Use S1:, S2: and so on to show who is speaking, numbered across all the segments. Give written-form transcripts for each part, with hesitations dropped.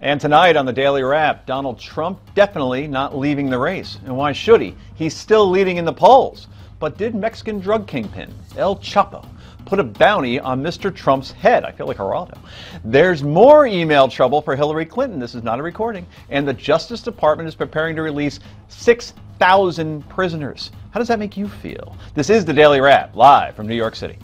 S1: And tonight on the Daily Wrap, Donald Trump definitely not leaving the race. And why should he? He's still leading in the polls. But did Mexican drug kingpin El Chapo put a bounty on Mr. Trump's head? I feel like Geraldo. There's more email trouble for Hillary Clinton. This is not a recording. And the Justice Department is preparing to release 6,000 prisoners. How does that make you feel? This is the Daily Wrap, live from New York City.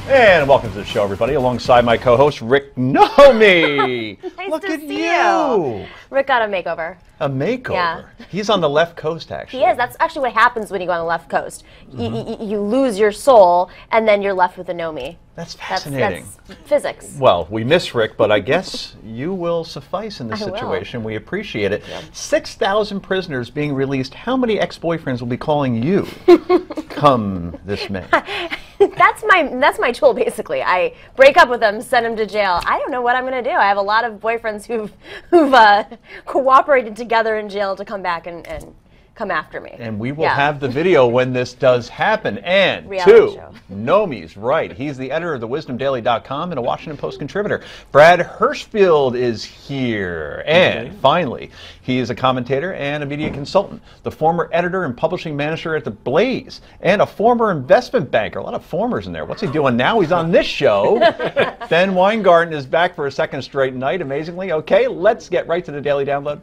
S1: And welcome to the show, everybody, alongside my co-host, Rick Nomi.
S2: Nice
S1: Look
S2: to
S1: at
S2: see
S1: you.
S2: Rick got a makeover.
S1: A makeover?
S2: Yeah.
S1: He's on the left coast, actually.
S2: He is. That's actually what happens when you go on the left coast. You lose your soul, and then you're left with a Nomi.
S1: That's fascinating.
S2: That's physics.
S1: Well, we miss Rick, but I guess you will suffice in this
S2: I will.
S1: situation. We appreciate it.
S2: Yep.
S1: 6,000 prisoners being released. How many ex-boyfriends will be calling you come this May?
S2: That's my tool, basically. I break up with them, send them to jail. I don't know what I'm going to do. I have a lot of boyfriends who've cooperated together in jail to come back and come after me.
S1: And we will have the video when this does happen. And
S2: Reality show.
S1: Nomi's right. He's the editor of the WisdomDaily.com and a Washington Post contributor. Brad Hirschfield is here. And finally, he is a commentator and a media consultant, the former editor and publishing manager at The Blaze, and a former investment banker. A lot of formers in there. What's he doing now? He's on this show. Ben Weingarten is back for a second straight night, amazingly. Okay, let's get right to the Daily Download.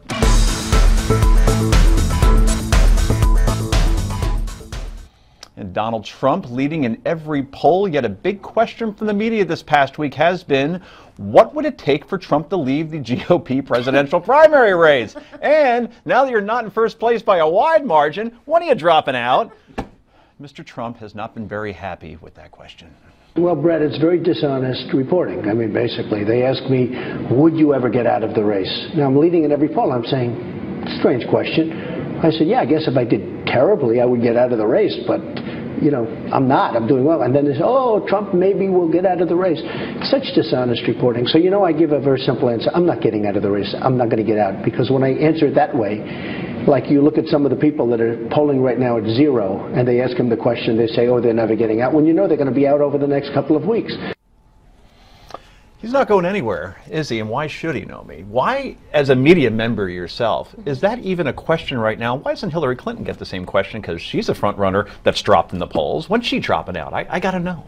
S1: And Donald Trump leading in every poll, yet a big question from the media this past week has been, what would it take for Trump to leave the GOP presidential primary race? And now that you're not in first place by a wide margin, when are you dropping out? Mr. Trump has not been very happy with that question.
S3: Well, Brett, it's very dishonest reporting. I mean, basically, they ask me, would you ever get out of the race? Now, I'm leading in every poll. I'm saying, strange question. I said, yeah, I guess if I did terribly, I would get out of the race, but you know, I'm not. I'm doing well. And then they say, oh, Trump maybe will get out of the race. Such dishonest reporting. So, you know, I give a very simple answer. I'm not getting out of the race. I'm not going to get out. Because when I answer it that way, like you look at some of the people that are polling right now at 0, and they ask them the question, they say, oh, they're never getting out. When you know they're going to be out over the next couple of weeks.
S1: He's not going anywhere, is he? And why should he, Nomi? Why, as a media member yourself, is that even a question right now? Why doesn't Hillary Clinton get the same question? Because she's a front runner that's dropped in the polls. When's she dropping out? I got to know.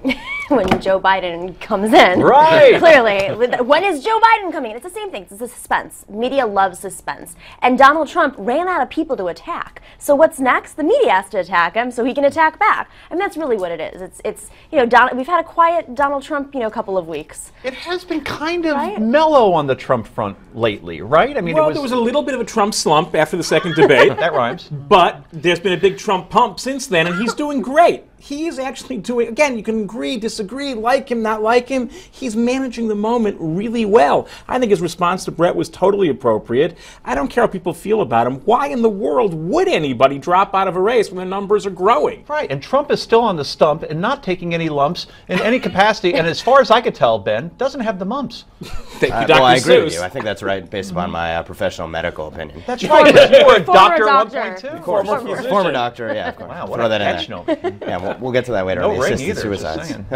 S2: When Joe Biden comes in.
S1: Right.
S2: Clearly. When is Joe Biden coming in? It's the same thing. It's a suspense. Media loves suspense. And Donald Trump ran out of people to attack. So what's next? The media has to attack him so he can attack back. And that's really what it is. It's you know, we've had a quiet Donald Trump, you know, couple of weeks.
S1: It has been kind of mellow on the Trump front lately, right? I mean,
S4: well, there was a little bit of a Trump slump after the second debate.
S1: That rhymes.
S4: But there's been a big Trump pump since then, and he's doing great. He's actually doing, again, you can agree, disagree, like him, not like him. He's managing the moment really well. I think his response to Brett was totally appropriate. I don't care how people feel about him. Why in the world would anybody drop out of a race when the numbers are growing?
S1: Right, and Trump is still on the stump and not taking any lumps in any capacity, and as far as I could tell, Ben, doesn't have the mumps.
S4: Thank you, Dr.
S5: Well, I agree
S4: Seuss.
S5: with you. I think that's right based upon my professional medical opinion.
S1: That's right, you were a doctor at one
S2: doctor.
S1: point, too.
S5: Of course, former doctor, yeah, of course.
S1: Wow, what
S5: Throw
S1: a
S5: that
S1: catch,
S5: in
S1: Nomi.
S5: there. Yeah, we'll get to that later.
S1: No
S5: on the
S1: ring
S5: assisted
S1: either, just
S5: suicides.
S1: saying.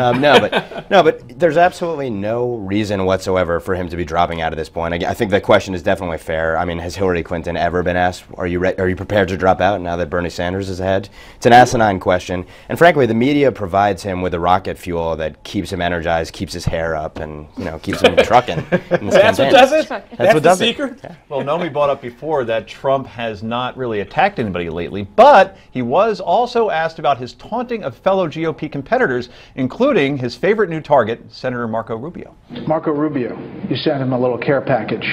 S5: No, but there's absolutely no reason whatsoever for him to be dropping out at this point. I think the question is definitely fair. I mean, has Hillary Clinton ever been asked, are you prepared to drop out now that Bernie Sanders is ahead? It's an asinine question. And frankly, the media provides him with a rocket fuel that keeps him energized, keeps his hair up, and keeps him trucking.
S4: That's what does it? That's
S5: what
S4: the
S5: does
S4: secret?
S5: it. Yeah.
S1: Well, Nomi brought up before that Trump has not really attacked anybody lately, but he was also asked about his taunting of fellow GOP competitors, including his favorite new target, Senator Marco Rubio.
S6: Marco Rubio, you sent him a little care package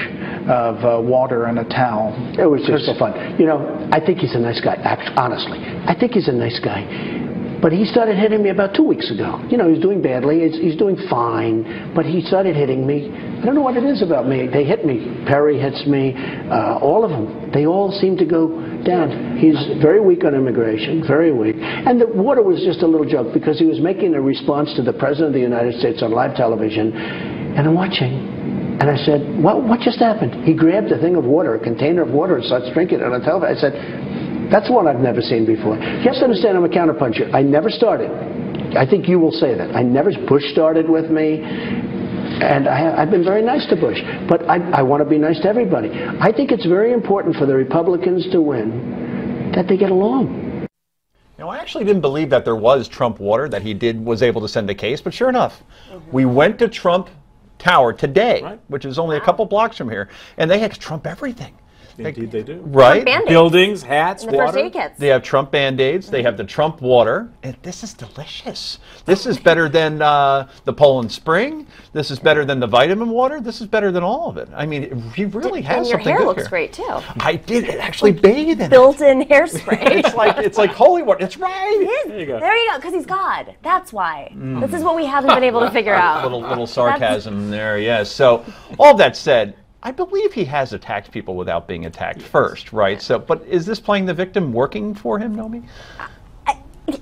S6: of water and a towel.
S3: It was just so fun. You know, I think he's a nice guy, honestly. I think he's a nice guy. But he started hitting me about 2 weeks ago. You know, he's doing badly. He's doing fine. But he started hitting me. I don't know what it is about me. They hit me. Perry hits me. All of them. They all seem to go down. He's very weak on immigration. Very weak. And the water was just a little joke because he was making a response to the President of the United States on live television. And I'm watching. And I said, what just happened? He grabbed a thing of water, a container of water, and starts drinking it on the television. I said, That's one I've never seen before. You have to understand I'm a counterpuncher. I never started. I think you will say that. Bush started with me, and I've been very nice to Bush. But I want to be nice to everybody. I think it's very important for the Republicans to win that they get along.
S1: Now, I actually didn't believe that there was Trump water, that he was able to send a case, but sure enough, we went to Trump Tower today, which is only a couple blocks from here, and they have Trump everything.
S4: Indeed, they do.
S1: Right?
S4: Buildings, hats,
S2: and the
S4: water.
S2: first aid kits.
S1: They have Trump Band-Aids. They have the Trump water. And this is delicious. This is better than the Poland Spring. This is better than the vitamin water. This is better than all of it. I mean, he really has something good here.
S2: And your hair looks great, too.
S1: I did actually bathe in it.
S2: Built-in hairspray.
S1: It's like holy water. It's right.
S2: It is. There you go, because he's God. That's why. This is what we haven't been able to figure out.
S1: Little sarcasm there, yes. So, all that said, I believe he has attacked people without being attacked first, right? So, but is this playing the victim working for him, Nomi?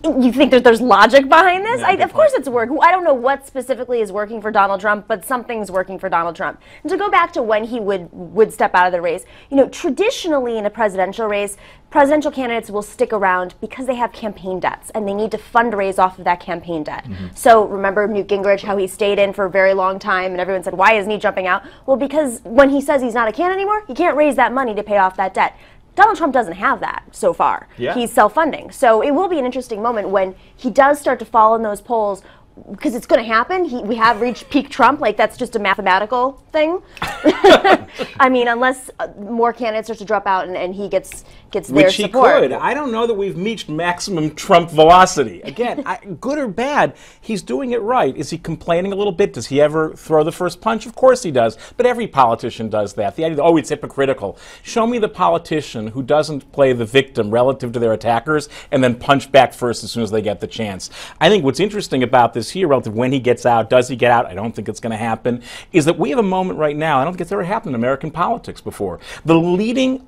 S2: You think that there's logic behind this? Of course it's working. I don't know what specifically is working for Donald Trump, but something's working for Donald Trump. And to go back to when he would step out of the race, you know, traditionally in a presidential race, presidential candidates will stick around because they have campaign debts and they need to fundraise off of that campaign debt. So remember Newt Gingrich, how he stayed in for a very long time and everyone said, why isn't he jumping out? Well, because when he says he's not a candidate anymore, he can't raise that money to pay off that debt. Donald Trump doesn't have that so far.
S1: Yeah.
S2: He's self-funding. So it will be an interesting moment when he does start to fall in those polls, because it's going to happen. We have reached peak Trump. Like, that's just a mathematical thing. I mean, unless more candidates start to drop out and he gets their support.
S4: Which he could. I don't know that we've reached maximum Trump velocity. Again, good or bad, he's doing it right. Is he complaining a little bit? Does he ever throw the first punch? Of course he does. But every politician does that. The idea, oh, it's hypocritical. Show me the politician who doesn't play the victim relative to their attackers and then punch back first as soon as they get the chance. I think what's interesting about this here, relative when he gets out, does he get out? I don't think it's going to happen, is that we have a moment right now, I don't think it's ever happened in American politics before. The leading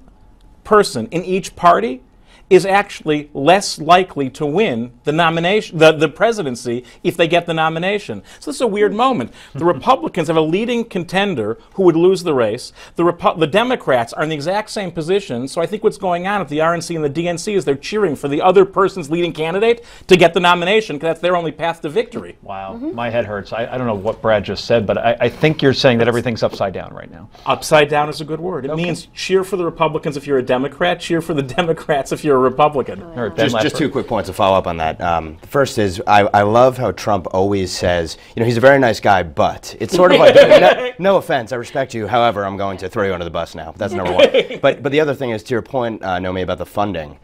S4: person in each party is actually less likely to win the nomination, the presidency, if they get the nomination. So this is a weird moment. The Republicans have a leading contender who would lose the race. The Democrats are in the exact same position. So I think what's going on at the RNC and the DNC is they're cheering for the other person's leading candidate to get the nomination because that's their only path to victory.
S1: Wow, my head hurts. I don't know what Brad just said, but I think you're saying that everything's upside down right now.
S4: Upside down is a good word. It means cheer for the Republicans if you're a Democrat, cheer for the Democrats if you're a Republican.
S5: Just two quick points to follow up on that. The first is I love how Trump always says, you know, he's a very nice guy, but it's sort of like, no offense, I respect you, however, I'm going to throw you under the bus now. That's number one. But the other thing is, to your point, Nomi, about the funding,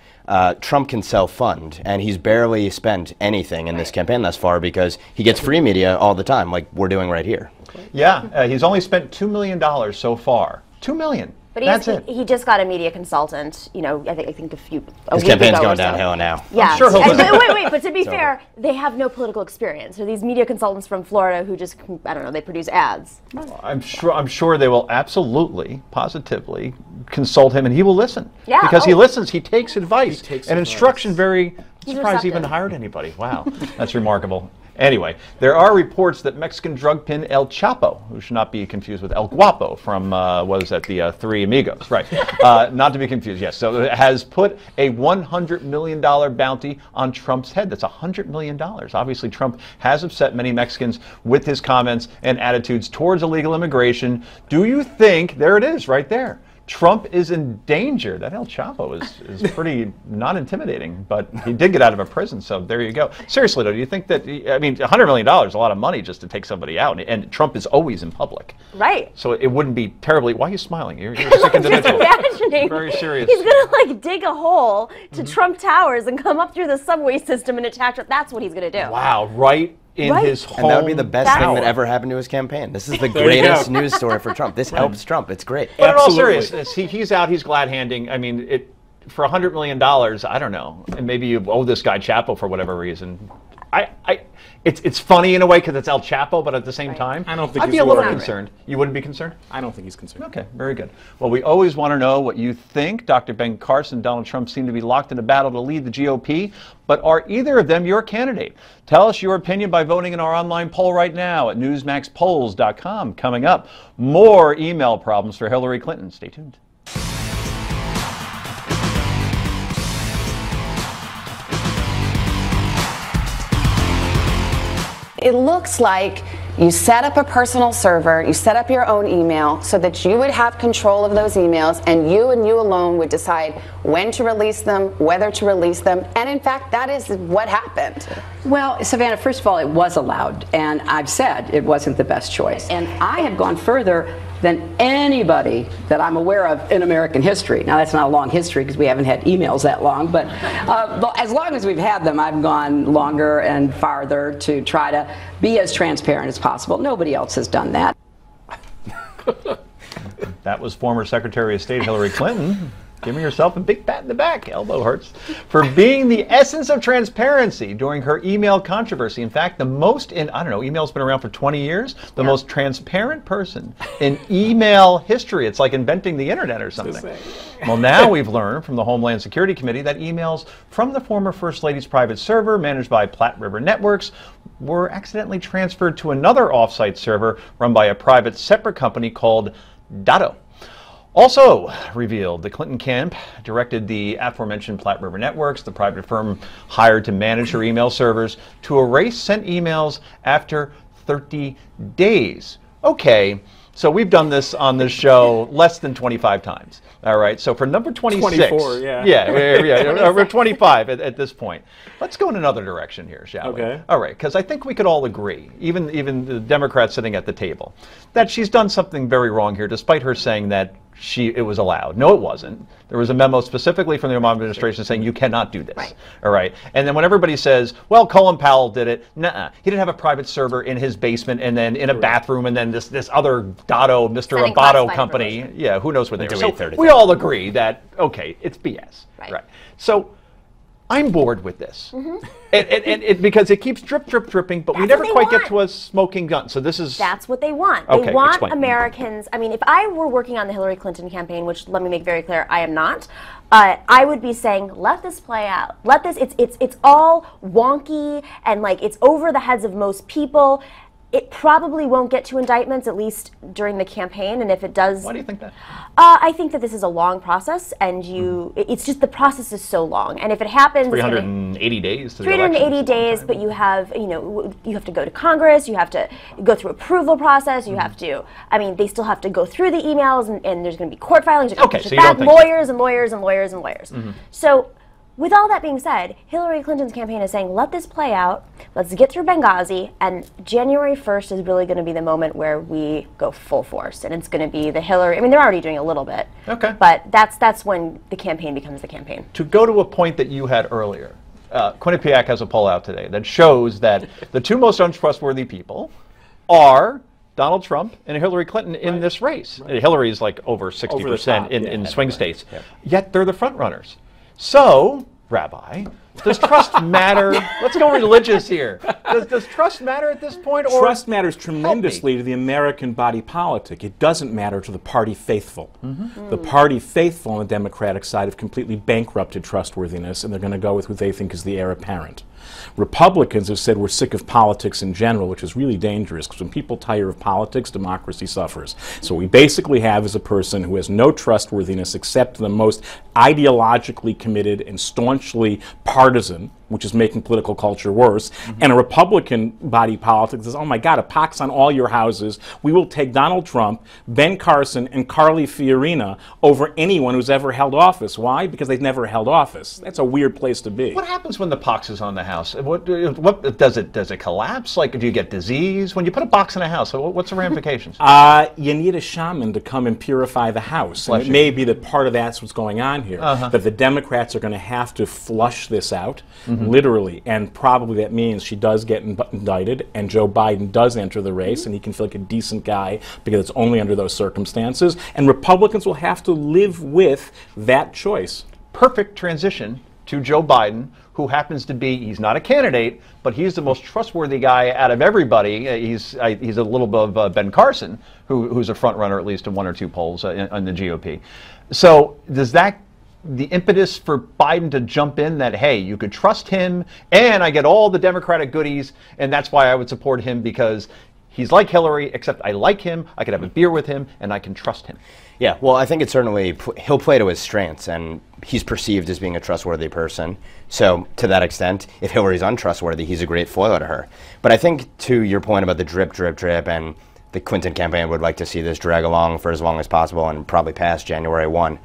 S5: Trump can self-fund, and he's barely spent anything in this campaign thus far because he gets free media all the time, like we're doing right here.
S1: Yeah, he's only spent $2 million so far. $2 million.
S2: But
S1: That's it.
S2: He just got a media consultant, you know, I think
S5: His campaign's going downhill now.
S2: Yeah.
S1: I'm sure
S2: wait, but to be fair, they have no political experience. So these media consultants from Florida who just, I don't know, they produce ads.
S1: I'm sure they will absolutely, positively consult him, and he will listen.
S2: Yeah.
S1: Because he listens, he takes advice.
S4: He takes
S1: and
S4: advice.
S1: Instruction very,
S2: He's
S1: surprised he even
S2: receptive.
S1: hired anybody. Wow, that's remarkable. Anyway, there are reports that Mexican drug pin El Chapo, who should not be confused with El Guapo from, what is that, the Three Amigos, right? Not to be confused, yes. So it has put a $100 million bounty on Trump's head. That's $100 million. Obviously, Trump has upset many Mexicans with his comments and attitudes towards illegal immigration. Do you think, there it is, right there, Trump is in danger? That El Chapo is pretty not intimidating, but he did get out of a prison, so there you go. Seriously, though, do you think that, I mean, $100 million is a lot of money just to take somebody out, and Trump is always in public.
S2: Right.
S1: So it wouldn't be terribly, why are you smiling? You're a sick individual.
S2: Just imagining.
S1: Very serious.
S2: He's going to, like, dig a hole to Trump Towers and come up through the subway system and attack Trump. That's what he's going to do.
S1: Wow, right in his home.
S5: And that would be the best thing
S1: tower.
S5: that ever happened to his campaign. This is the greatest news story for Trump. This helps Trump. It's great.
S1: But in all
S4: Absolutely.
S1: seriousness, he's out, he's glad-handing. I mean, for $100 million, I don't know, and maybe you owe this guy Chapo for whatever reason. It's funny in a way because it's El Chapo, but at the same time,
S4: I don't think
S1: I'd be
S4: he's
S1: a little
S4: worried.
S1: concerned. You wouldn't be concerned?
S4: I don't think he's concerned.
S1: Okay, very good. Well, we always want to know what you think. Dr. Ben Carson and Donald Trump seem to be locked in a battle to lead the GOP, but are either of them your candidate? Tell us your opinion by voting in our online poll right now at newsmaxpolls.com. Coming up, more email problems for Hillary Clinton. Stay tuned.
S7: It looks like you set up a personal server, you set up your own email so that you would have control of those emails, and you alone would decide when to release them, whether to release them, and in fact that is what happened.
S8: Well, Savannah, first of all, it was allowed, and I've said it wasn't the best choice. And I have gone further than anybody that I'm aware of in American history. Now, that's not a long history because we haven't had emails that long, but as long as we've had them, I've gone longer and farther to try to be as transparent as possible. Nobody else has done that.
S1: That was former Secretary of State Hillary Clinton. Giving herself a big pat in the back, elbow hurts, for being the essence of transparency during her email controversy. In fact, the most I don't know, email's been around for 20 years, the most transparent person in email history. It's like inventing the internet or something. Well, now we've learned from the Homeland Security Committee that emails from the former First Lady's private server managed by Platte River Networks were accidentally transferred to another offsite server run by a private separate company called Datto. Also revealed, the Clinton camp directed the aforementioned Platte River Networks, the private firm hired to manage her email servers, to erase sent emails after 30 days. Okay, so we've done this on this show less than 25 times. All right, so for number 26.
S4: 24, yeah.
S1: Yeah, we're 25 at this point. Let's go in another direction here, shall we? All right, because I think we could all agree, even the Democrats sitting at the table, that she's done something very wrong here, despite her saying that it was allowed. No, it wasn't. There was a memo specifically from the Obama administration saying you cannot do this. Right. All right. And then when everybody says, well, Colin Powell did it, nuh-uh. He didn't have a private server in his basement and then in a bathroom and then this other Datto, Mr. Abato company. Yeah, who knows where they were. So we all agree that, okay, it's BS. Right. So I'm bored with this. And because it keeps dripping, but we never quite get to a smoking gun. So this is...
S2: That's what they want.
S1: Okay,
S2: they want
S1: explain.
S2: Americans... I mean, if I were working on the Hillary Clinton campaign, which let me make very clear, I am not, I would be saying, let this play out. Let this... It's all wonky and like it's over the heads of most people. It probably won't get to indictments, at least during the campaign, and if it does...
S1: Why do you think that?
S2: I think that this is a long process, and it's just the process is so long, and if it happens...
S1: 380 days to the
S2: 380 days, but you have, you have to go to Congress, you have to go through approval process, you have to, I mean, they still have to go through the emails, and there's going to be court filings,
S1: okay, so
S2: lawyers and lawyers and lawyers and lawyers. So... with all that being said, Hillary Clinton's campaign is saying, let this play out, let's get through Benghazi, and January 1st is really going to be the moment where we go full force, and it's going to be the Hillary, I mean, they're already doing a little bit, but that's when the campaign becomes the campaign.
S1: To go to a point that you had earlier, Quinnipiac has a poll out today that shows that the two most untrustworthy people are Donald Trump and Hillary Clinton in this race. Hillary is like over 60% in swing states, yet they're the front runners. So, Rabbi, does trust matter? Let's go religious here. Does trust matter at this point? Or
S4: trust matters tremendously to the American body politic. It doesn't matter to the party faithful. The party faithful on the Democratic side have completely bankrupted trustworthiness, and they're going to go with who they think is the heir apparent. Republicans have said we're sick of politics in general, which is really dangerous because when people tire of politics, democracy suffers. So what we basically have is a person who has no trustworthiness except the most ideologically committed and staunchly partisan, which is making political culture worse, and a Republican body politic says, oh my God, a pox on all your houses. We will take Donald Trump, Ben Carson, and Carly Fiorina over anyone who's ever held office. Why? Because they've never held office. That's a weird place to be.
S1: What happens when the pox is on the house? What does it collapse? Like, do you get disease? When you put a box in a house, what's the ramifications?
S4: You need a shaman to come and purify the house. And it may be that part of that's what's going on here, that the Democrats are going to have to flush this out. Literally, and probably that means she does get indicted and Joe Biden does enter the race and he can feel like a decent guy because it's only under those circumstances, and Republicans will have to live with that choice.
S1: Perfect transition to Joe Biden, who happens to be, he's not a candidate, but he's the most trustworthy guy out of everybody. He's a little above Ben Carson, who's a front runner at least in one or two polls on the GOP. So does that the impetus for Biden to jump in that, hey, you could trust him and I get all the Democratic goodies and that's why I would support him because he's like Hillary, except I like him, I could have a beer with him, and I can trust him?
S5: Yeah, well, I think it's certainly, he'll play to his strengths, and he's perceived as being a trustworthy person. So to that extent, if Hillary's untrustworthy, he's a great foil to her. But I think to your point about the drip, drip, drip, and the Clinton campaign would like to see this drag along for as long as possible and probably past January 1.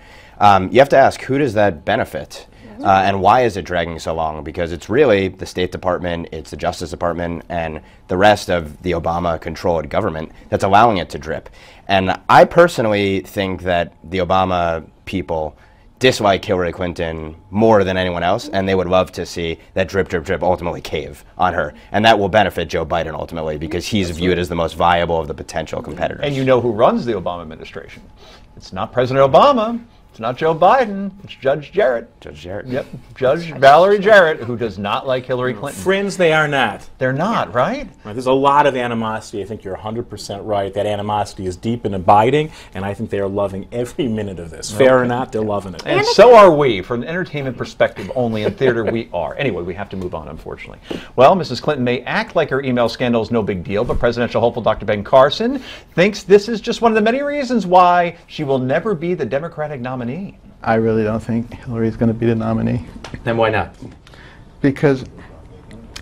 S5: You have to ask, who does that benefit? And why is it dragging so long? Because it's really the State Department, it's the Justice Department, and the rest of the Obama-controlled government that's allowing it to drip. And I personally think that the Obama people dislike Hillary Clinton more than anyone else, and they would love to see that drip, drip, drip ultimately cave on her. And that will benefit Joe Biden ultimately, because he's viewed as the most viable of the potential competitors.
S1: And you know who runs the Obama administration. It's not President Obama. It's not Joe Biden. It's Judge Jarrett.
S5: Judge Jarrett.
S1: Yep. Judge Valerie Jarrett, who does not like Hillary Clinton.
S4: Friends, they are not.
S1: They're not, right?
S4: Right, there's a lot of animosity. I think you're 100% right. That animosity is deep and abiding, and I think they are loving every minute of this. Fair or not, they're loving it.
S1: And so are we. From an entertainment perspective only, in theater we are. Anyway, we have to move on, unfortunately. Well, Mrs. Clinton may act like her email scandal is no big deal, but presidential hopeful Dr. Ben Carson thinks this is just one of the many reasons why she will never be the Democratic nominee.
S9: I really don't think Hillary's going to be the nominee.
S10: Then why not?
S9: Because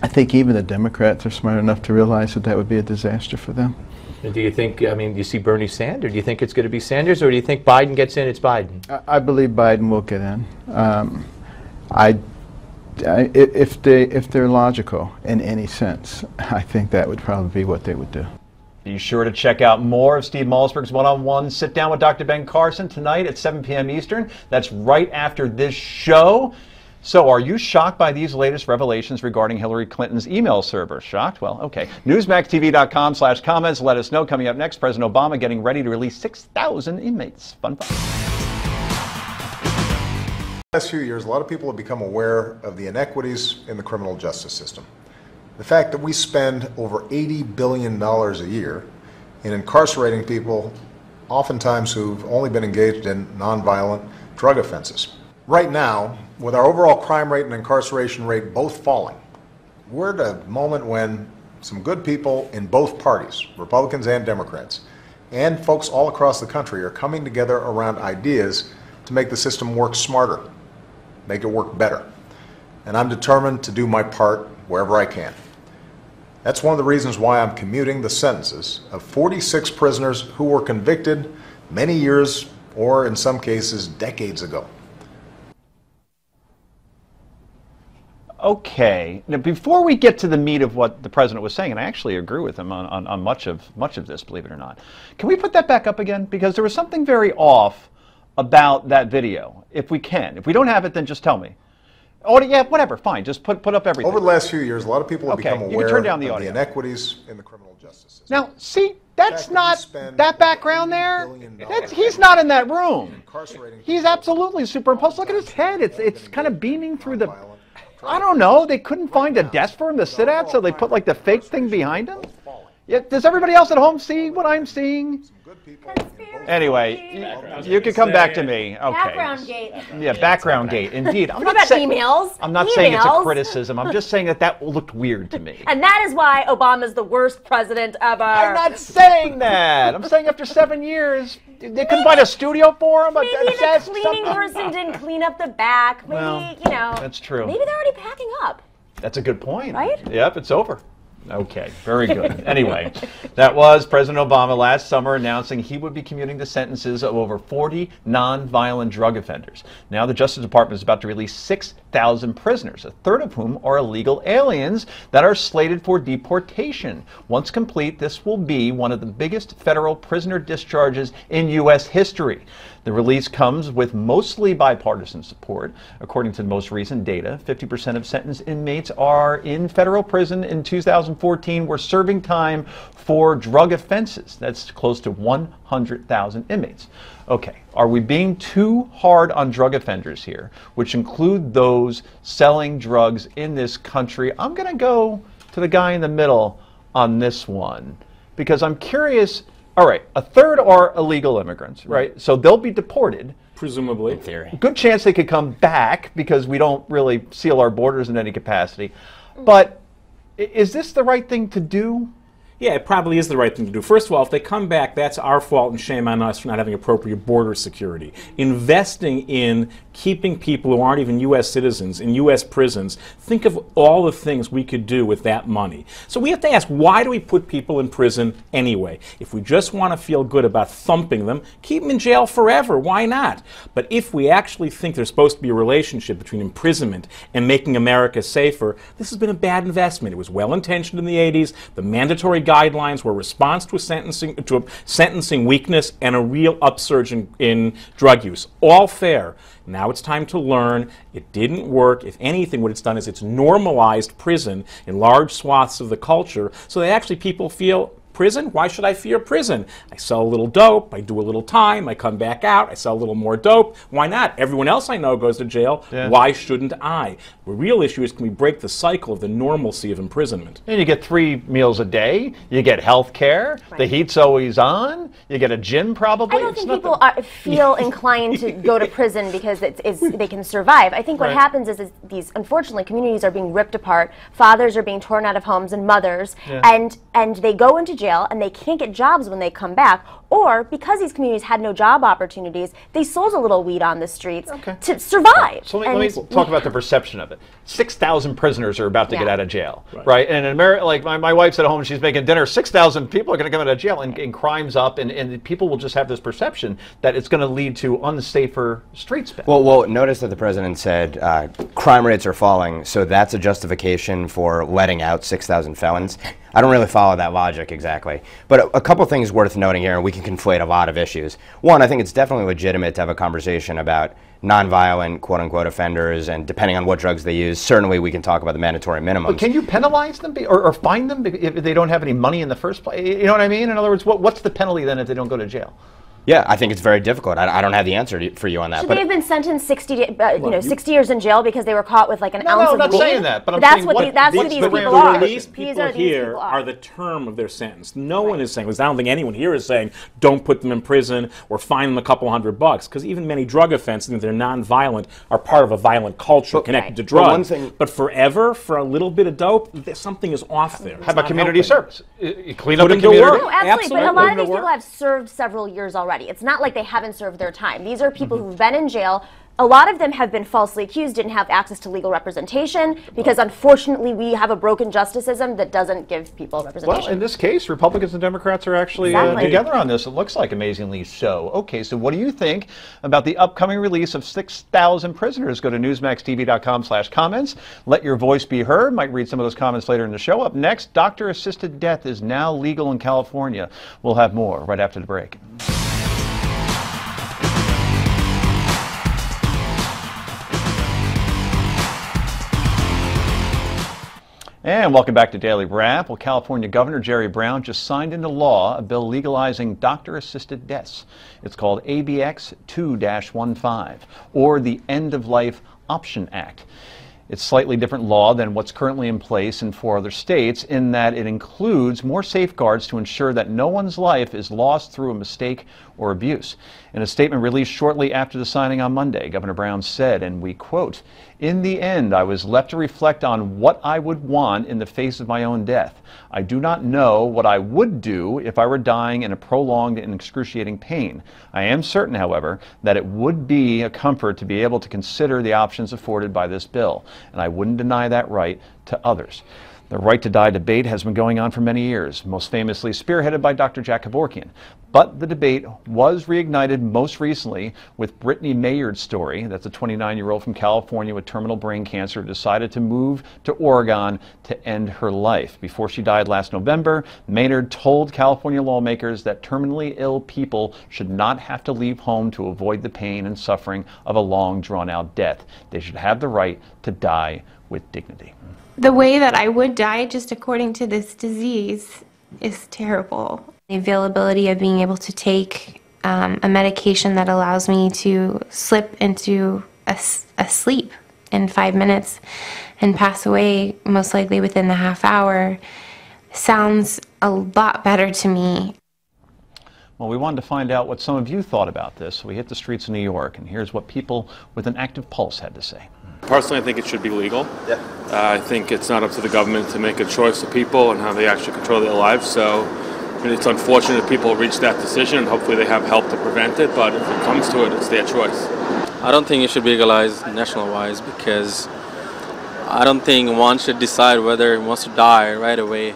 S9: I think even the Democrats are smart enough to realize that that would be a disaster for them.
S10: And do you think, I mean, do you see Bernie Sanders? Do you think it's going to be Sanders, or do you think Biden gets in, it's Biden?
S9: I believe Biden will get in. If they're logical in any sense, I think that would probably be what they would do.
S1: Be sure to check out more of Steve Malzberg's one-on-one sit-down with Dr. Ben Carson tonight at 7 p.m. Eastern. That's right after this show. So are you shocked by these latest revelations regarding Hillary Clinton's email server? Shocked? Well, okay. Newsmaxtv.com/comments. Let us know. Coming up next, President Obama getting ready to release 6,000 inmates. Fun fun.
S11: The last few years, a lot of people have become aware of the inequities in the criminal justice system. The fact that we spend over $80 billion a year in incarcerating people, oftentimes who've only been engaged in nonviolent drug offenses. Right now, with our overall crime rate and incarceration rate both falling, we're at a moment when some good people in both parties, Republicans and Democrats, and folks all across the country are coming together around ideas to make the system work smarter, make it work better. And I'm determined to do my part wherever I can. That's one of the reasons why I'm commuting the sentences of 46 prisoners who were convicted many years, or in some cases, decades ago.
S1: Okay. Now, before we get to the meat of what the president was saying, and I actually agree with him on much of this, believe it or not, can we put that back up again? Because there was something very off about that video, if we can. If we don't have it, then just tell me. Oh, yeah, whatever, fine. Just put up everything.
S11: Over the last few years, a lot of people have become aware
S1: turn down the
S11: of the inequities in the criminal justice system.
S1: Now, see, that's not, that background there, he's not in that room. He's absolutely superimposed. Look at his head. It's kind of beaming through the, I don't know, they couldn't find a desk for him to sit at, so they put like the fake thing behind him? Yeah, does everybody else at home see what I'm seeing? Anyway, you can come back to me. Okay.
S2: Background gate.
S1: Yeah, background gate. Indeed. I'm
S2: What
S1: not
S2: about emails?
S1: I'm not saying it's a criticism. I'm just saying that looked weird to me.
S2: And that is why Obama's the worst president ever.
S1: I'm not saying that. I'm saying after 7 years, they couldn't find a studio for him.
S2: Maybe the cleaning person didn't clean up the back. Maybe,
S1: Well,
S2: you know.
S1: that's true.
S2: Maybe they're already packing up.
S1: That's a good point.
S2: Right?
S1: Yep, it's over. Okay, very good. Anyway, that was President Obama last summer announcing he would be commuting the sentences of over 40 nonviolent drug offenders. Now the Justice Department is about to release 6,000 prisoners, a third of whom are illegal aliens that are slated for deportation. Once complete, this will be one of the biggest federal prisoner discharges in U.S. history. The release comes with mostly bipartisan support. According to the most recent data, 50% of sentenced inmates are in federal prison in 2014 were serving time for drug offenses. That's close to 100,000 inmates. Okay, are we being too hard on drug offenders here, which include those selling drugs in this country? I'm going to go to the guy in the middle on this one, because I'm curious. All right, a third are illegal immigrants, right? So they'll be deported.
S4: Presumably.
S5: In theory.
S1: Good chance they could come back because we don't really seal our borders in any capacity. But is this the right thing to do?
S4: Yeah, it probably is the right thing to do. First of all, if they come back, that's our fault and shame on us for not having appropriate border security. Investing in keeping people who aren't even U.S. citizens in U.S. prisons, think of all the things we could do with that money. So we have to ask, why do we put people in prison anyway? If we just want to feel good about thumping them, keep them in jail forever. Why not? But if we actually think there's supposed to be a relationship between imprisonment and making America safer, this has been a bad investment. It was well-intentioned in the 80s. The mandatory guidelines were a response to a sentencing weakness and a real upsurge in drug use. All fair. Now it's time to learn. It didn't work. If anything, what it's done is it's normalized prison in large swaths of the culture so that actually people feel, prison? Why should I fear prison? I sell a little dope, I do a little time, I come back out, I sell a little more dope. Why not? Everyone else I know goes to jail. Yeah. Why shouldn't I? The real issue is, can we break the cycle of the normalcy of imprisonment?
S1: And you get 3 meals a day, you get health care, the heat's always on, you get a gym probably.
S2: I don't think people feel inclined to go to prison because they can survive. I think what happens is these, unfortunately, communities are being ripped apart, fathers are being torn out of homes and mothers, and they go into jail and they can't get jobs when they come back, or because these communities had no job opportunities, they sold a little weed on the streets to survive.
S1: So let me talk about the perception of it. 6,000 prisoners are about to get out of jail, right? And in America, like my wife's at home, she's making dinner, 6,000 people are going to come out of jail, and crime's up, and people will just have this perception that it's going to lead to unsafer street spend.
S5: Well, notice that the president said crime rates are falling, so that's a justification for letting out 6,000 felons. I don't really follow that logic exactly. But a couple things worth noting here, and we can conflate a lot of issues. One, I think it's definitely legitimate to have a conversation about nonviolent, quote-unquote, offenders, and depending on what drugs they use, certainly we can talk about the mandatory minimums.
S1: But can you penalize them or fine them if they don't have any money in the first place? You know what I mean? In other words, what's the penalty then if they don't go to jail?
S5: Yeah, I think it's very difficult. I don't have the answer for you on that.
S2: Should they have been sentenced 60 years in jail because they were caught with like an ounce of weed?
S1: No, I'm not saying that. But
S2: that's what these people are.
S4: These people here are the term of their sentence. No one is saying, I don't think anyone here is saying, don't put them in prison or fine them a couple $100, because even many drug offenses, if they're non-violent, are part of a violent culture connected to drugs. But forever, for a little bit of dope, something is off there.
S1: How about community service? You clean up the community.
S2: No, absolutely. But a lot of these people have served several years already. It's not like they haven't served their time. These are people who've been in jail. A lot of them have been falsely accused, didn't have access to legal representation, because unfortunately we have a broken justice system that doesn't give people representation.
S1: Well, in this case, Republicans and Democrats are actually together on this. It looks like, amazingly so. Okay, so what do you think about the upcoming release of 6,000 prisoners? Go to newsmaxtv.com/comments. Let your voice be heard. Might read some of those comments later in the show. Up next, doctor-assisted death is now legal in California. We'll have more right after the break. And welcome back to Daily Wrap. Well, California Governor Jerry Brown just signed into law a bill legalizing doctor-assisted deaths. It's called ABX 2-15, or the End of Life Option Act. It's a slightly different law than what's currently in place in 4 other states, in that it includes more safeguards to ensure that no one's life is lost through a mistake or abuse. In a statement released shortly after the signing on Monday, Governor Brown said, and we quote, "In the end, I was left to reflect on what I would want in the face of my own death. I do not know what I would do if I were dying in a prolonged and excruciating pain. I am certain, however, that it would be a comfort to be able to consider the options afforded by this bill, and I wouldn't deny that right to others." The right to die debate has been going on for many years, most famously spearheaded by Dr. Jack Kevorkian. But the debate was reignited most recently with Brittany Maynard's story. That's a 29-year-old from California with terminal brain cancer who decided to move to Oregon to end her life. Before she died last November, Maynard told California lawmakers that terminally ill people should not have to leave home to avoid the pain and suffering of a long, drawn-out death. They should have the right to die with dignity.
S12: The way that I would die, just according to this disease, is terrible. The availability of being able to take a medication that allows me to slip into a sleep in 5 minutes and pass away most likely within the half hour sounds a lot better to me.
S1: Well, we wanted to find out what some of you thought about this, so we hit the streets of New York, and here's what people with an active pulse had to say.
S13: Personally, I think it should be legal.
S5: Yeah.
S13: I think it's not up to the government to make a choice of people and how they actually control their lives. So it's unfortunate that people reach that decision, and hopefully they have help to prevent it. But if it comes to it, it's their choice.
S14: I don't think it should be legalized national-wise, because I don't think one should decide whether he wants to die right away.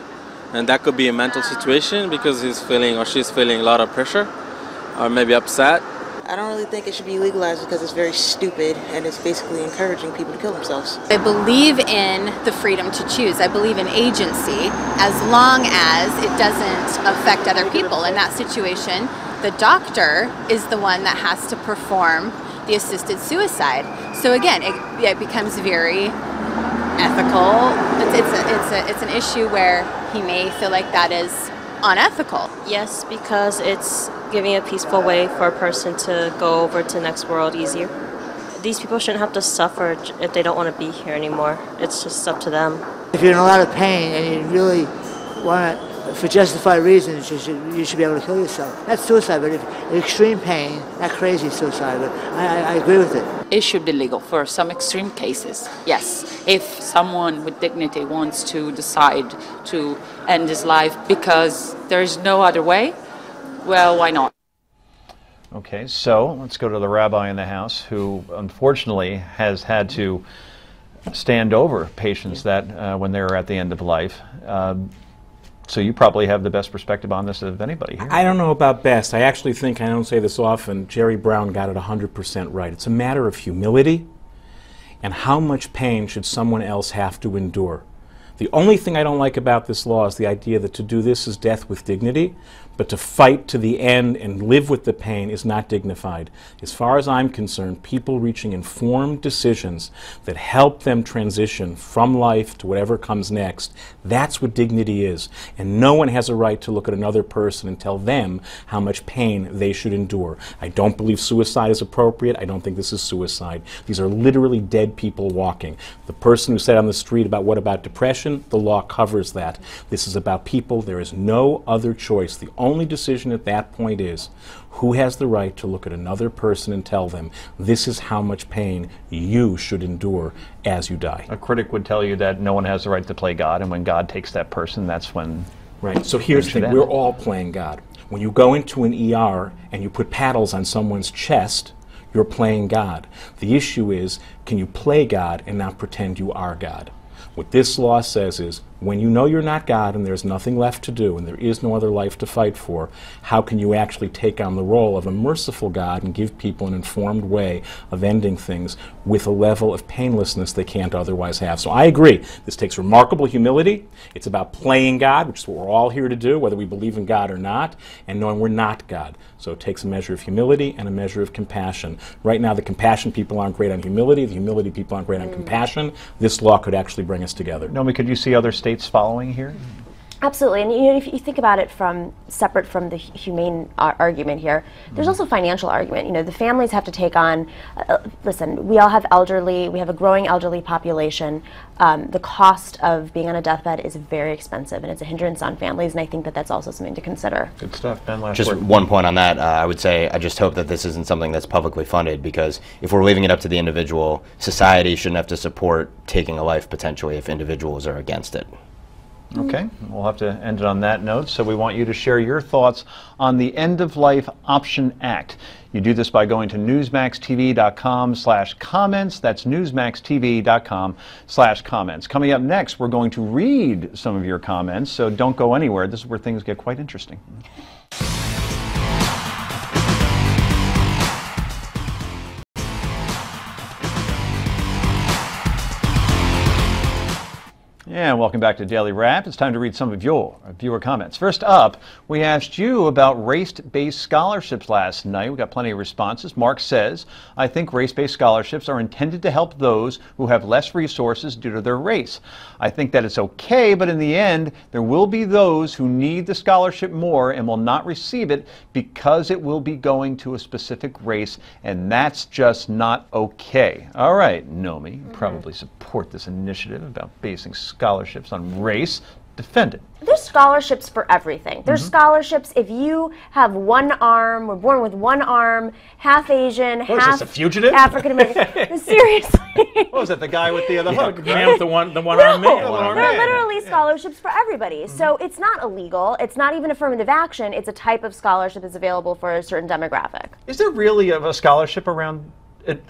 S14: And that could be a mental situation because he's feeling or she's feeling a lot of pressure or maybe upset.
S15: I don't really think it should be legalized because it's very stupid and it's basically encouraging people to kill themselves.
S16: I believe in the freedom to choose. I believe in agency as long as it doesn't affect other people. In that situation, the doctor is the one that has to perform the assisted suicide. So again, it becomes very ethical. It's an issue where he may feel like that is unethical.
S17: Yes, because it's giving a peaceful way for a person to go over to the next world easier. These people shouldn't have to suffer if they don't want to be here anymore. It's just up to them.
S18: If you're in a lot of pain and you really want to, for justified reasons, you should be able to kill yourself. That's suicide, but if extreme pain, not crazy suicide, but I agree with it.
S19: It should be legal for some extreme cases, yes. If someone with dignity wants to decide to end his life because there is no other way, well, why not?
S1: Okay, so let's go to the rabbi in the house who unfortunately has had to stand over patients that when they're at the end of life. So you probably have the best perspective on this of anybody here.
S4: I don't know about best. I actually think, I don't say this often, Jerry Brown got it 100% right. It's a matter of humility and how much pain should someone else have to endure. The only thing I don't like about this law is the idea that to do this is death with dignity, but to fight to the end and live with the pain is not dignified. As far as I'm concerned, people reaching informed decisions that help them transition from life to whatever comes next, that's what dignity is. And no one has a right to look at another person and tell them how much pain they should endure. I don't believe suicide is appropriate. I don't think this is suicide. These are literally dead people walking. The person who said on the street about what about depression, the law covers that. This is about people. There is no other choice. The only decision at that point is who has the right to look at another person and tell them this is how much pain you should endure as you die.
S1: A critic would tell you that no one has the right to play God, and when God takes that person, that's when...
S4: Right, so here's the thing, we're all playing God. When you go into an ER and you put paddles on someone's chest, you're playing God. The issue is, can you play God and not pretend you are God? What this law says is, when you know you're not God and there's nothing left to do and there is no other life to fight for, how can you actually take on the role of a merciful God and give people an informed way of ending things with a level of painlessness they can't otherwise have? So I agree. This takes remarkable humility. It's about playing God, which is what we're all here to do, whether we believe in God or not, and knowing we're not God. So it takes a measure of humility and a measure of compassion. Right now, the compassion people aren't great on humility. The humility people aren't great on compassion. This law could actually bring us together.
S1: Naomi, could you see other states following here?
S2: Absolutely, and if you think about it from separate from the humane argument here, there's also a financial argument. The families have to take on. Listen, we all have elderly. We have a growing elderly population. The cost of being on a deathbed is very expensive, and it's a hindrance on families. And I think that that's also something to consider.
S1: Good stuff, Ben. Last
S5: Just
S1: word.
S5: one point on that. I would say I just hope that this isn't something that's publicly funded, because if we're leaving it up to the individual, society shouldn't have to support taking a life potentially if individuals are against it.
S1: Okay, we'll have to end it on that note. So we want you to share your thoughts on the End of Life Option Act. You do this by going to newsmaxtv.com/comments. That's newsmaxtv.com/comments. Coming up next, we're going to read some of your comments, so don't go anywhere. This is where things get quite interesting. And welcome back to Daily Wrap. It's time to read some of your viewer comments. First up, we asked you about race-based scholarships last night. We got plenty of responses. Mark says, I think race-based scholarships are intended to help those who have less resources due to their race. I think that it's okay, but in the end, there will be those who need the scholarship more and will not receive it because it will be going to a specific race, and that's just not okay. All right, Naomi, you probably support this initiative about basing scholarships on race. defend it.
S2: There's scholarships for everything. There's scholarships if you have one arm, were born with one arm, half Asian,
S1: What is
S2: half
S1: this, a fugitive?
S2: African American. Seriously.
S1: What was that, the guy with the hook?
S4: The man with the one arm man.
S2: There are literally scholarships for everybody. So it's not illegal. It's not even affirmative action. It's a type of scholarship that's available for a certain demographic.
S1: Is there really a scholarship around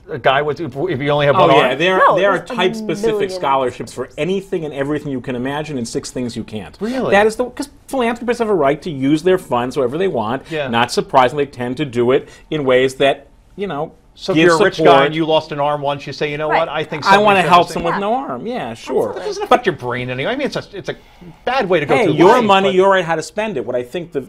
S1: a guy with, if you only have one
S4: Oh
S1: arm?
S4: yeah, there are
S2: there's a
S4: type-specific
S2: million.
S4: scholarships for anything and everything you can imagine and 6 things you can't.
S1: Really?
S4: That is because philanthropists have a right to use their funds however they want.
S1: Yeah.
S4: Not surprisingly, they tend to do it in ways that,
S1: So if
S4: give
S1: you're a rich guy
S4: support.
S1: and you lost an arm once, you say, you know what, I think
S4: I want to
S1: somebody
S4: help
S1: should
S4: someone
S1: have
S4: with no arm. Yeah, sure.
S1: That doesn't affect your brain anyway. I mean, it's a bad way to go
S4: Hey,
S1: through
S4: your
S1: life,
S4: money,
S1: but-
S4: you're right how to spend it. What I think the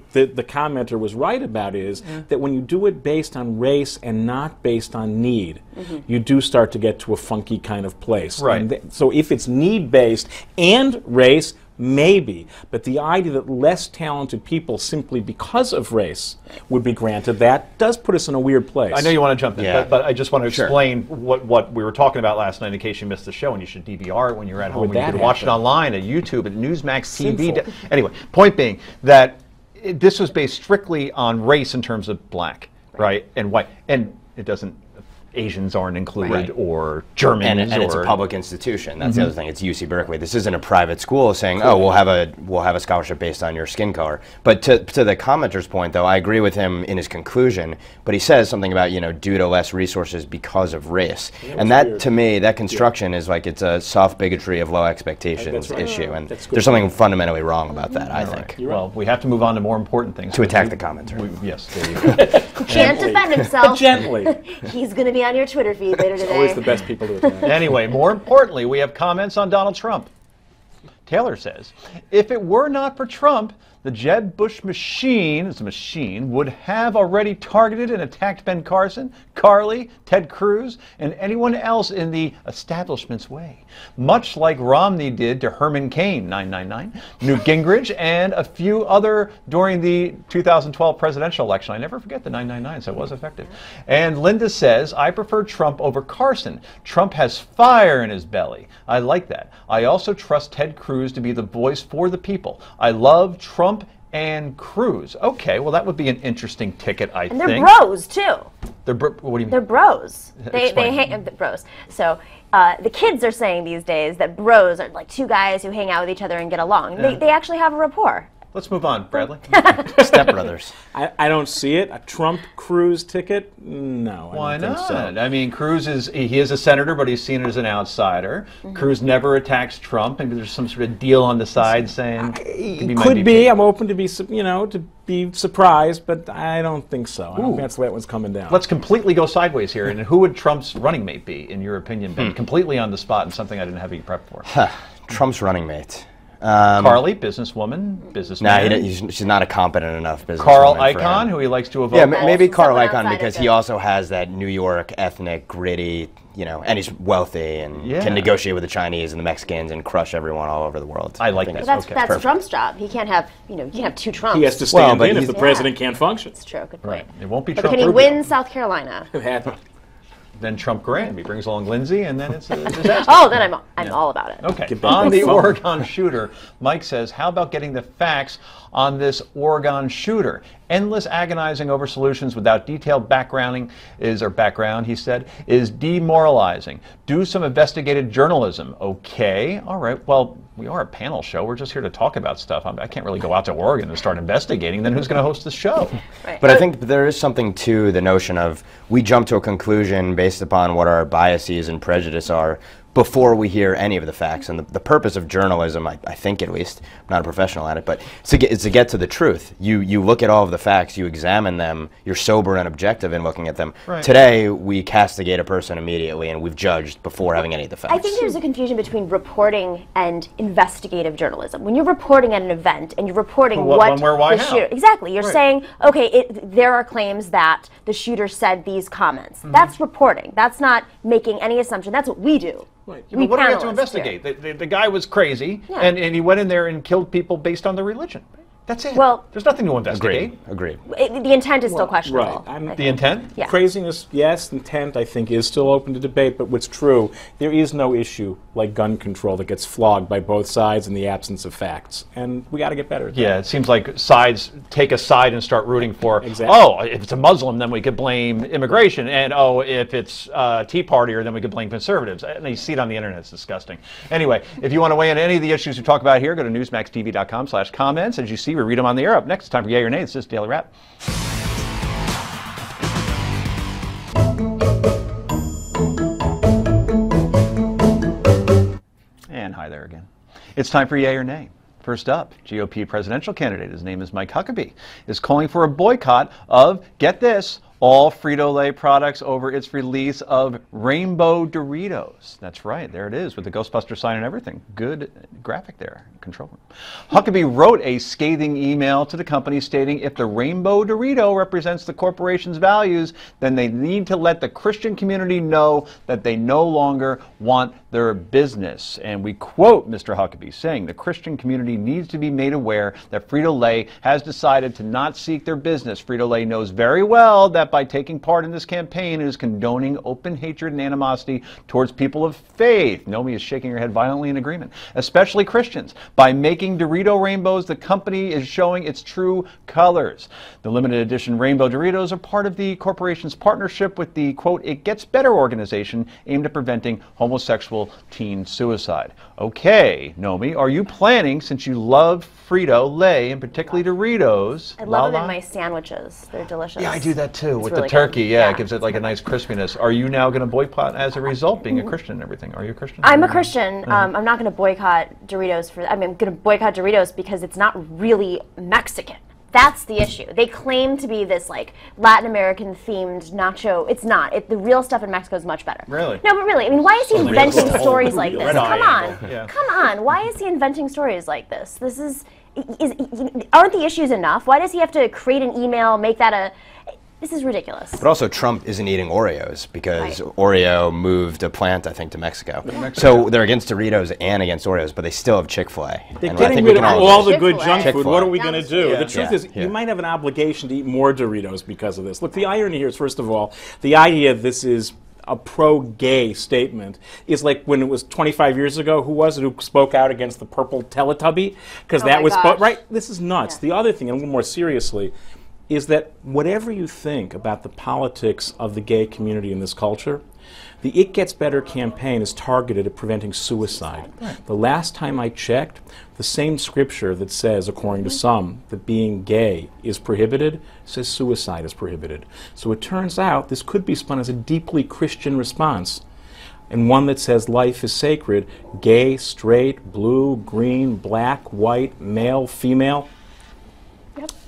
S4: commenter was right about is that when you do it based on race and not based on need, you do start to get to a funky kind of place.
S1: Right.
S4: And so if it's need-based and race, maybe. But the idea that less talented people simply because of race would be granted that does put us in a weird place.
S1: I know you want to jump in,
S5: Yeah.
S1: but I just want to
S5: Sure.
S1: explain what we were talking about last night in case you missed the show, and you should DVR it when you're at
S4: How
S1: home.
S4: would
S1: And you
S4: that
S1: can watch it
S4: happen?
S1: online at YouTube at Newsmax TV.
S4: Sinful.
S1: Anyway, point being that this was based strictly on race in terms of black, right, and white, and it doesn't. Asians aren't included,
S5: Right.
S1: or Germans,
S5: and it's a
S1: or
S5: public institution. That's the other thing. It's UC Berkeley. This isn't a private school saying, "Oh, we'll have a scholarship based on your skin color." But to the commenter's point, though, I agree with him in his conclusion. But he says something about due to less resources because of race, and that
S4: weird.
S5: to me, that construction is like it's a soft bigotry of low expectations
S4: That's right.
S5: issue, and
S4: That's good.
S5: there's something fundamentally wrong about that. I think
S1: Well, we have to move on to more important things.
S5: to attack the commenter.
S1: Yes, there you go.
S2: Can't defend himself.
S4: Gently.
S2: He's going to be on your Twitter feed later today.
S4: Always the best people to attack.
S1: Anyway, more importantly, we have comments on Donald Trump. Taylor says, if it were not for Trump, the Jeb Bush machine, it's a machine, would have already targeted and attacked Ben Carson, Carly, Ted Cruz, and anyone else in the establishment's way. Much like Romney did to Herman Cain, 999, Newt Gingrich, and a few other during the 2012 presidential election. I never forget the 999, so it was effective. And Linda says, I prefer Trump over Carson. Trump has fire in his belly. I like that. I also trust Ted Cruz to be the voice for the people. I love Trump and Cruz. Okay, well that would be an interesting ticket, I
S2: And
S1: think.
S2: they're bros too.
S1: They're what do you mean?
S2: They're bros. They
S1: Explain.
S2: hang bros. So the kids are saying these days that bros are like two guys who hang out with each other and get along.
S1: Yeah.
S2: They actually have a rapport.
S1: Let's move on, Bradley.
S5: Step brothers.
S4: I don't see it. A Trump Cruz ticket? No.
S1: Why
S4: I don't
S1: not?
S4: think so.
S1: I mean, Cruz he is a senator, but he's seen as an outsider. Cruz never attacks Trump. Maybe there's some sort of deal on the side saying
S4: Could be. I'm open to be, to be surprised, but I don't think so. I don't think that's the way it was coming down.
S1: Let's completely go sideways here. And who would Trump's running mate be, in your opinion, Ben? Completely on the spot and something I didn't have you prepped for.
S5: Trump's running mate.
S1: Carly, businesswoman, businessman.
S5: No, she's not a competent enough businesswoman.
S1: Carl
S5: for
S1: Icahn,
S5: him.
S1: who he likes to evoke.
S5: Yeah, maybe Carl
S2: Someone
S5: Icahn
S2: outside
S5: because
S2: of
S5: he
S2: it.
S5: also has that New York ethnic, gritty, and he's wealthy and
S1: Yeah.
S5: can negotiate with the Chinese and the Mexicans and crush everyone all over the world.
S1: I like
S5: think
S1: that.
S2: That's
S1: Okay.
S2: that's Trump's job. He can't have you can't have two Trumps.
S4: He has to stand
S5: but
S4: in if
S5: he's-
S4: the president can't function.
S2: That's true. Good
S1: Right.
S2: point.
S1: It won't be
S2: But
S1: Trump.
S2: can he
S1: Rubio.
S2: win South Carolina?
S4: It happened.
S1: Then Trump Graham. He brings along Lindsay, and then it's a disaster.
S2: Oh, then I'm all about it.
S1: Okay.
S4: Get back
S1: On
S4: on
S1: the
S4: the phone.
S1: Oregon shooter, Mike says, how about getting the facts on this Oregon shooter? Endless agonizing over solutions without detailed background, he said, is demoralizing. Do some investigative journalism. Okay. All right. Well, we are a panel show. We're just here to talk about stuff. I can't really go out to Oregon and start investigating. Then who's going to host the show?
S2: Right.
S5: But I think there is something to the notion of we jump to a conclusion based upon what our biases and prejudice are before we hear any of the facts. And the purpose of journalism, I think at least, I'm not a professional at it, but it's to get to the truth. You look at all of the facts, you examine them, you're sober and objective in looking at them.
S1: Right.
S5: Today, we castigate a person immediately and we've judged before having any of the facts.
S2: I think there's a confusion between reporting and investigative journalism. When you're reporting at an event and you're reporting
S1: What,
S2: what
S1: when, where, why,
S2: the
S1: how.
S2: shooter, exactly, you're
S1: Right.
S2: saying, okay, there are claims that the shooter said these comments. That's reporting. That's not making any assumption. That's what we do.
S1: Right.
S2: We
S1: But what do we have to
S2: panelists
S1: investigate?
S2: do.
S1: The guy was crazy,
S2: Yeah.
S1: and he went in there and killed people based on their religion. That's it.
S2: Well,
S1: there's nothing to investigate.
S5: Agreed.
S2: The intent is still questionable.
S4: Right.
S1: The intent?
S2: Yeah.
S4: Craziness, yes. Intent, I think, is still open to debate. But what's true, there is no issue like gun control that gets flogged by both sides in the absence of facts. And we got to get better at that.
S1: Yeah, it seems like sides take a side and start rooting for,
S4: Exactly.
S1: oh, if it's a Muslim, then we could blame immigration. And, oh, if it's Tea Partier, then we could blame conservatives. And you see it on the internet. It's disgusting. Anyway, if you want to weigh in on any of the issues we talk about here, go to newsmaxtv.com/comments. As you see, we read them on the air. Up next, time for Yay or Nay. This is Daily Wrap. And hi there again. It's time for Yay or Nay. First up, GOP presidential candidate, his name is Mike Huckabee, is calling for a boycott of, get this, all Frito-Lay products over its release of Rainbow Doritos. That's right, there it is, with the Ghostbuster sign and everything. Good graphic there, control room. Huckabee wrote a scathing email to the company stating if the Rainbow Dorito represents the corporation's values, then they need to let the Christian community know that they no longer want their business. And we quote Mr. Huckabee saying the Christian community needs to be made aware that Frito-Lay has decided to not seek their business. Frito-Lay knows very well that by taking part in this campaign, it is condoning open hatred and animosity towards people of faith. Nomi is shaking her head violently in agreement, especially Christians. By making Dorito rainbows, the company is showing its true colors. The limited edition Rainbow Doritos are part of the corporation's partnership with the, quote, It Gets Better organization aimed at preventing homosexual teen suicide. Okay, Nomi, are you planning, since you love Frito-Lay, and particularly Doritos?
S2: I love them in my sandwiches. They're delicious.
S1: Yeah, I do that too.
S2: It's
S1: With
S2: really
S1: the turkey,
S2: good.
S1: yeah, it gives it like a nice crispiness. Are you now going to boycott as a result, being a Christian and everything? Are you a Christian?
S2: I'm a Christian. I'm not going to boycott Doritos I'm going to boycott Doritos because it's not really Mexican. That's the issue. They claim to be this like Latin American themed nacho. It's not. The real stuff in Mexico is much better.
S1: Really?
S2: No, but really, I mean, why is he inventing stories like this?
S1: Red
S2: Come
S1: eye
S2: on,
S1: yeah.
S2: come on. Why is he inventing stories like this? This is aren't the issues enough? Why does he have to create an email, make that a? This is ridiculous.
S5: But also, Trump isn't eating Oreos because Oreo moved a plant, I think, to Mexico. So they're against Doritos and against Oreos, but they still have Chick-fil-A.
S4: They're getting rid of all the good junk food. What are we going to do?
S5: Yeah.
S4: The truth is, you might have an obligation to eat more Doritos because of this. Look, the irony here is, first of all, the idea this is a pro-gay statement is like when it was 25 years ago, who was it who spoke out against the purple Teletubby? Because that was, right, this is nuts. The other thing, and a little more seriously, is that whatever you think about the politics of the gay community in this culture, the It Gets Better campaign is targeted at preventing suicide. Right. The last time I checked, the same scripture that says, according to some, that being gay is prohibited, says suicide is prohibited. So it turns out this could be spun as a deeply Christian response, and one that says life is sacred, gay, straight, blue, green, black, white, male, female.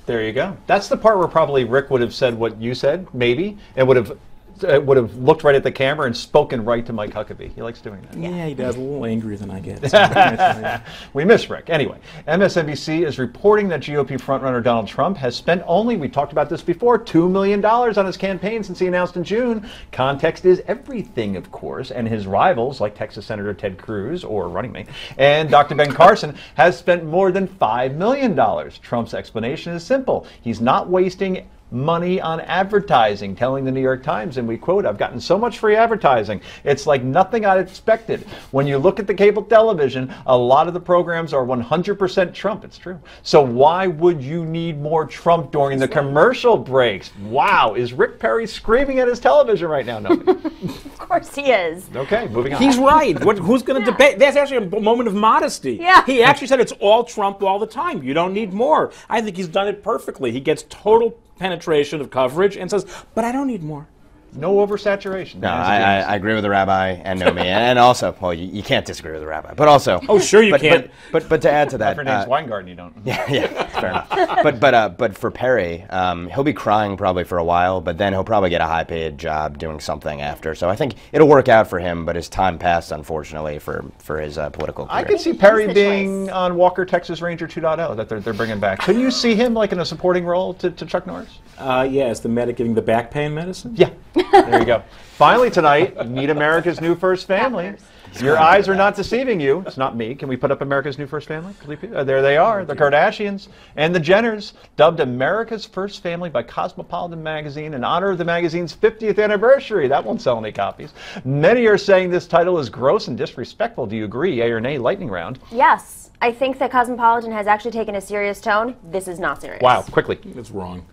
S1: There you go. That's the part where probably Rick would have said what you said, maybe, and would have looked right at the camera and spoken right to Mike Huckabee. He likes doing that.
S4: Yeah, he does. A little angrier than I get.
S1: We miss Rick. Anyway, MSNBC is reporting that GOP frontrunner Donald Trump has spent only, we talked about this before, $2 million on his campaign since he announced in June. Context is everything, of course, and his rivals, like Texas Senator Ted Cruz, or running mate, and Dr. Ben Carson, has spent more than $5 million. Trump's explanation is simple. He's not wasting money on advertising, telling the New York Times, and we quote, I've gotten so much free advertising. It's like nothing I'd expected. When you look at the cable television, a lot of the programs are 100% Trump. It's true. So why would you need more Trump during the commercial breaks? Wow, is Rick Perry screaming at his television right now? No.
S2: Of course he is.
S1: Okay, moving on.
S4: He's right. Who's going to debate? That's actually a moment of modesty.
S2: Yeah.
S4: He actually said it's all Trump all the time. You don't need more. I think he's done it perfectly. He gets total penetration of coverage and says, but I don't need more.
S1: No oversaturation.
S5: No, I agree with the rabbi and Nomi, and also, well, you can't disagree with the rabbi, but also.
S4: Oh, sure you can.
S5: But to add to that,
S1: if her name's Weingarten, you don't.
S5: Yeah, fair enough. But for Perry, he'll be crying probably for a while, but then he'll probably get a high-paid job doing something after. So I think it'll work out for him, but his time passed, unfortunately, for his political career.
S1: I could see Perry being on Walker Texas Ranger 2.0 that they're bringing back. Couldn't you see him like in a supporting role to Chuck Norris?
S4: Yeah, is the medic getting the back pain medicine?
S1: Yeah. There you go. Finally tonight, meet America's new first family. Your eyes are not deceiving you. It's not me. Can we put up America's new first family? There they are, the Kardashians and the Jenners, dubbed America's First Family by Cosmopolitan magazine in honor of the magazine's 50th anniversary. That won't sell any copies. Many are saying this title is gross and disrespectful. Do you agree? Yay or nay? Lightning round.
S2: Yes. I think that Cosmopolitan has actually taken a serious tone. This is not serious.
S1: Wow, quickly.
S4: It's wrong.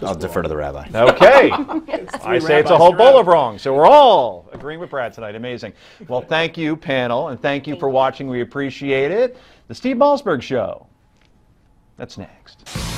S5: I'll defer to the rabbi.
S1: Okay. I say it's a whole bowl of wrong. So we're all agreeing with Brad tonight. Amazing. Well, thank you, panel, and thank you for watching. We appreciate it. The Steve Malzberg Show. That's next.